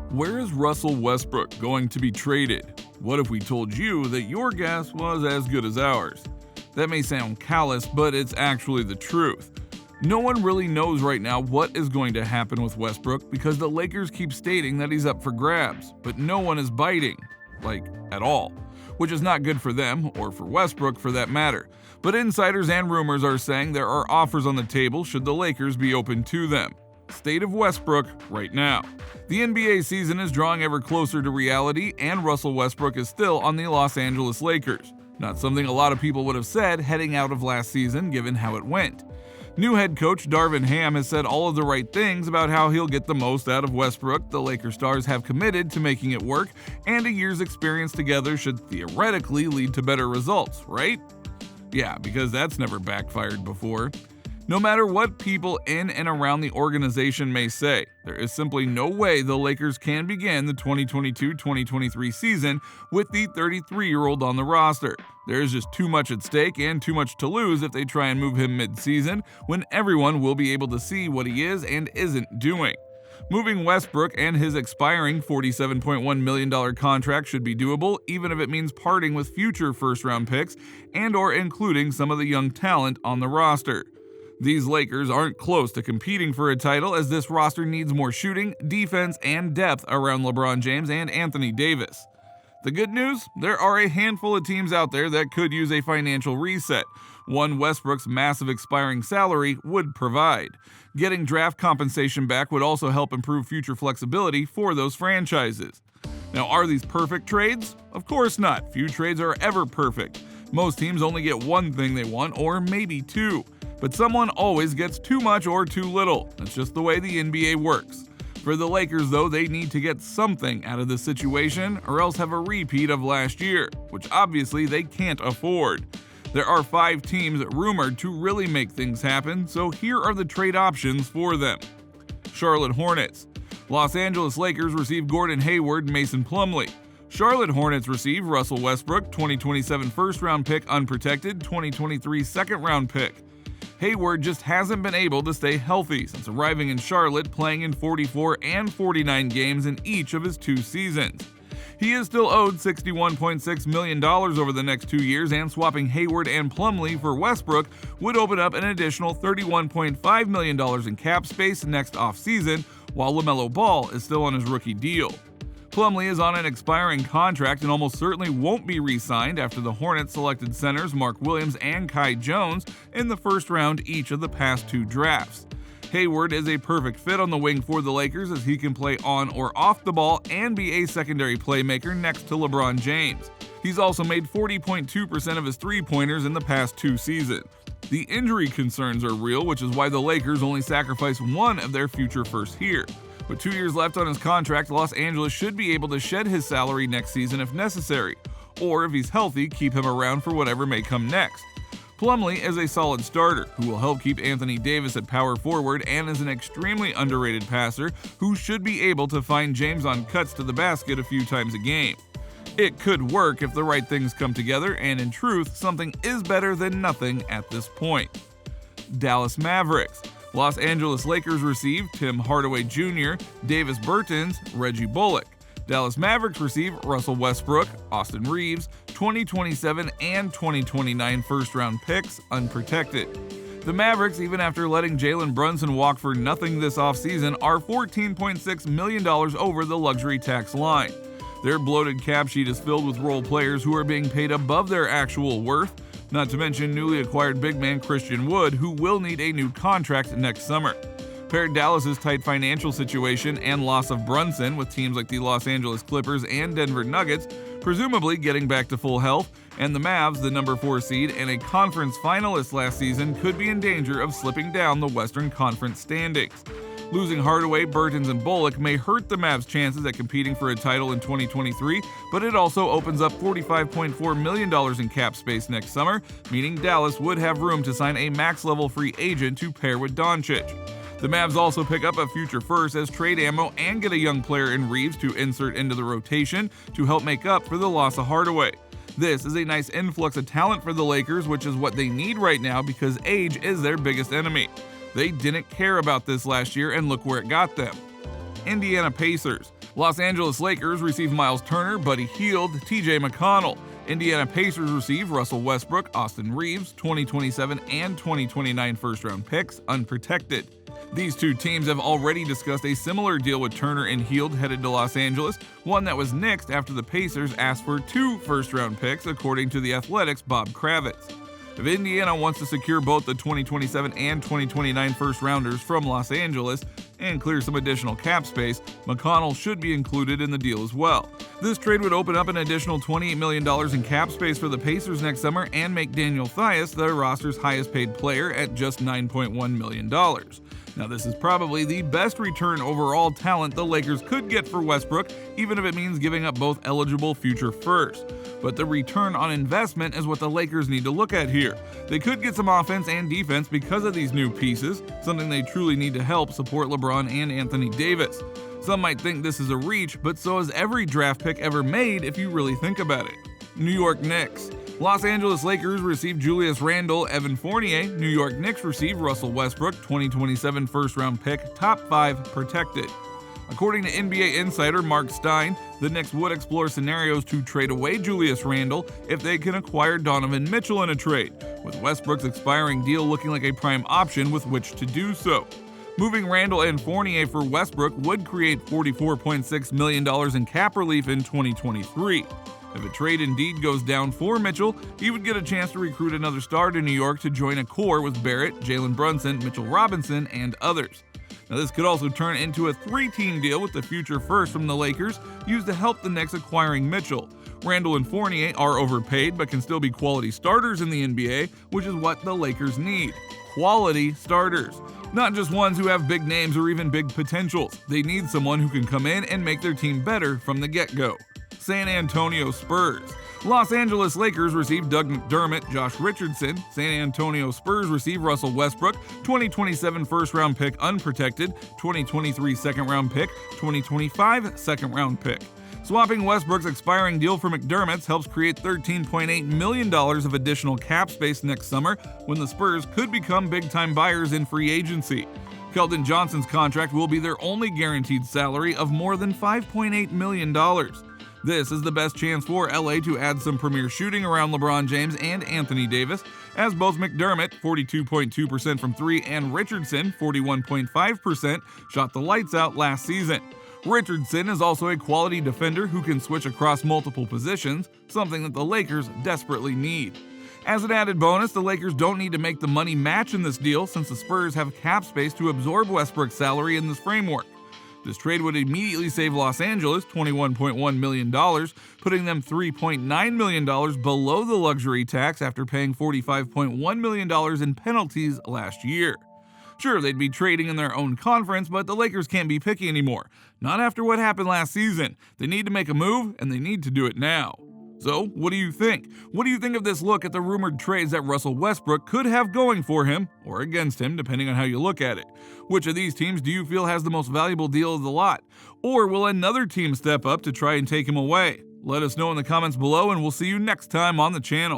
Where is Russell Westbrook going to be traded? What if we told you that your guess was as good as ours? That may sound callous, but it's actually the truth. No one really knows right now what is going to happen with Westbrook because the Lakers keep stating that he's up for grabs, but no one is biting, at all, which is not good for them, or for Westbrook for that matter. But insiders and rumors are saying there are offers on the table should the Lakers be open to them. State of Westbrook right now. The NBA season is drawing ever closer to reality, and Russell Westbrook is still on the Los Angeles Lakers. Not something a lot of people would have said heading out of last season given how it went. New head coach Darvin Ham has said all of the right things about how he'll get the most out of Westbrook. The Lakers stars have committed to making it work, and a year's experience together should theoretically lead to better results, right? Yeah, because that's never backfired before. No matter what people in and around the organization may say, there is simply no way the Lakers can begin the 2022-2023 season with the 33-year-old on the roster. There is just too much at stake and too much to lose if they try and move him mid-season, when everyone will be able to see what he is and isn't doing. Moving Westbrook and his expiring $47.1 million contract should be doable, even if it means parting with future first-round picks and/or including some of the young talent on the roster. These Lakers aren't close to competing for a title, as this roster needs more shooting, defense, and depth around LeBron James and Anthony Davis. The good news? There are a handful of teams out there that could use a financial reset, one Westbrook's massive expiring salary would provide. Getting draft compensation back would also help improve future flexibility for those franchises. Now, are these perfect trades? Of course not. Few trades are ever perfect. Most teams only get one thing they want, or maybe two. But someone always gets too much or too little. That's just the way the NBA works. For the Lakers, though, they need to get something out of this situation or else have a repeat of last year, which obviously they can't afford. There are 5 teams rumored to really make things happen, so here are the trade options for them. Charlotte Hornets. Los Angeles Lakers receive Gordon Hayward and Mason Plumlee. Charlotte Hornets receive Russell Westbrook, 2027 first-round pick unprotected, 2023 second-round pick. Hayward just hasn't been able to stay healthy since arriving in Charlotte, playing in 44 and 49 games in each of his 2 seasons. He is still owed $61.6 million over the next 2 years, and swapping Hayward and Plumlee for Westbrook would open up an additional $31.5 million in cap space next offseason, while LaMelo Ball is still on his rookie deal. Plumlee is on an expiring contract and almost certainly won't be re-signed after the Hornets selected centers Mark Williams and Kai Jones in the first round each of the past 2 drafts. Hayward is a perfect fit on the wing for the Lakers, as he can play on or off the ball and be a secondary playmaker next to LeBron James. He's also made 40.2% of his three-pointers in the past 2 seasons. The injury concerns are real, which is why the Lakers only sacrifice one of their future firsts here. With 2 years left on his contract, Los Angeles should be able to shed his salary next season if necessary, or if he's healthy, keep him around for whatever may come next. Plumlee is a solid starter who will help keep Anthony Davis at power forward and is an extremely underrated passer who should be able to find James on cuts to the basket a few times a game. It could work if the right things come together, and in truth, something is better than nothing at this point. Dallas Mavericks. Los Angeles Lakers receive Tim Hardaway Jr., Davis Bertans, Reggie Bullock. Dallas Mavericks receive Russell Westbrook, Austin Reeves, 2027 and 2029 first-round picks unprotected. The Mavericks, even after letting Jalen Brunson walk for nothing this offseason, are $14.6 million over the luxury tax line. Their bloated cap sheet is filled with role players who are being paid above their actual worth, not to mention newly acquired big man Christian Wood, who will need a new contract next summer. Pair Dallas's tight financial situation and loss of Brunson with teams like the Los Angeles Clippers and Denver Nuggets presumably getting back to full health, and the Mavs, the number 4 seed and a conference finalist last season, could be in danger of slipping down the Western Conference standings. Losing Hardaway, Bertans, and Bullock may hurt the Mavs' chances at competing for a title in 2023, but it also opens up $45.4 million in cap space next summer, meaning Dallas would have room to sign a max-level free agent to pair with Doncic. The Mavs also pick up a future first as trade ammo and get a young player in Reeves to insert into the rotation to help make up for the loss of Hardaway. This is a nice influx of talent for the Lakers, which is what they need right now because age is their biggest enemy. They didn't care about this last year, and look where it got them. Indiana Pacers. Los Angeles Lakers receive Myles Turner, Buddy Hield, TJ McConnell. Indiana Pacers receive Russell Westbrook, Austin Reeves, 2027 and 2029 first-round picks, unprotected. These two teams have already discussed a similar deal with Turner and Hield headed to Los Angeles, one that was nixed after the Pacers asked for 2 first-round picks, according to The Athletic's Bob Kravitz. If Indiana wants to secure both the 2027 and 2029 first-rounders from Los Angeles and clear some additional cap space, McConnell should be included in the deal as well. This trade would open up an additional $28 million in cap space for the Pacers next summer and make Daniel Theis the roster's highest-paid player at just $9.1 million. Now, this is probably the best return overall talent the Lakers could get for Westbrook, even if it means giving up both eligible future firsts. But the return on investment is what the Lakers need to look at here. They could get some offense and defense because of these new pieces, something they truly need to help support LeBron and Anthony Davis. Some might think this is a reach, but so is every draft pick ever made if you really think about it. New York Knicks. Los Angeles Lakers receive Julius Randle, Evan Fournier. New York Knicks receive Russell Westbrook, 2027 first-round pick, top 5 protected. According to NBA insider Mark Stein, the Knicks would explore scenarios to trade away Julius Randle if they can acquire Donovan Mitchell in a trade, with Westbrook's expiring deal looking like a prime option with which to do so. Moving Randle and Fournier for Westbrook would create $44.6 million in cap relief in 2023. If a trade indeed goes down for Mitchell, he would get a chance to recruit another star to New York to join a core with Barrett, Jalen Brunson, Mitchell Robinson, and others. Now, this could also turn into a 3-team deal with the future first from the Lakers, used to help the Knicks acquiring Mitchell. Randle and Fournier are overpaid but can still be quality starters in the NBA, which is what the Lakers need. Quality starters. Not just ones who have big names or even big potentials. They need someone who can come in and make their team better from the get-go. San Antonio Spurs. Los Angeles Lakers receive Doug McDermott, Josh Richardson. San Antonio Spurs receive Russell Westbrook, 2027 first-round pick unprotected, 2023 second-round pick, 2025 second-round pick. Swapping Westbrook's expiring deal for McDermott's helps create $13.8 million of additional cap space next summer when the Spurs could become big-time buyers in free agency. Keldon Johnson's contract will be their only guaranteed salary of more than $5.8 million. This is the best chance for LA to add some premier shooting around LeBron James and Anthony Davis, as both McDermott, 42.2% from 3, and Richardson, 41.5%, shot the lights out last season. Richardson is also a quality defender who can switch across multiple positions, something that the Lakers desperately need. As an added bonus, the Lakers don't need to make the money match in this deal since the Spurs have cap space to absorb Westbrook's salary in this framework. This trade would immediately save Los Angeles $21.1 million, putting them $3.9 million below the luxury tax after paying $45.1 million in penalties last year. Sure, they'd be trading in their own conference, but the Lakers can't be picky anymore. Not after what happened last season. They need to make a move, and they need to do it now. So, what do you think? What do you think of this look at the rumored trades that Russell Westbrook could have going for him, or against him, depending on how you look at it? Which of these teams do you feel has the most valuable deal of the lot? Or will another team step up to try and take him away? Let us know in the comments below, and we'll see you next time on the channel.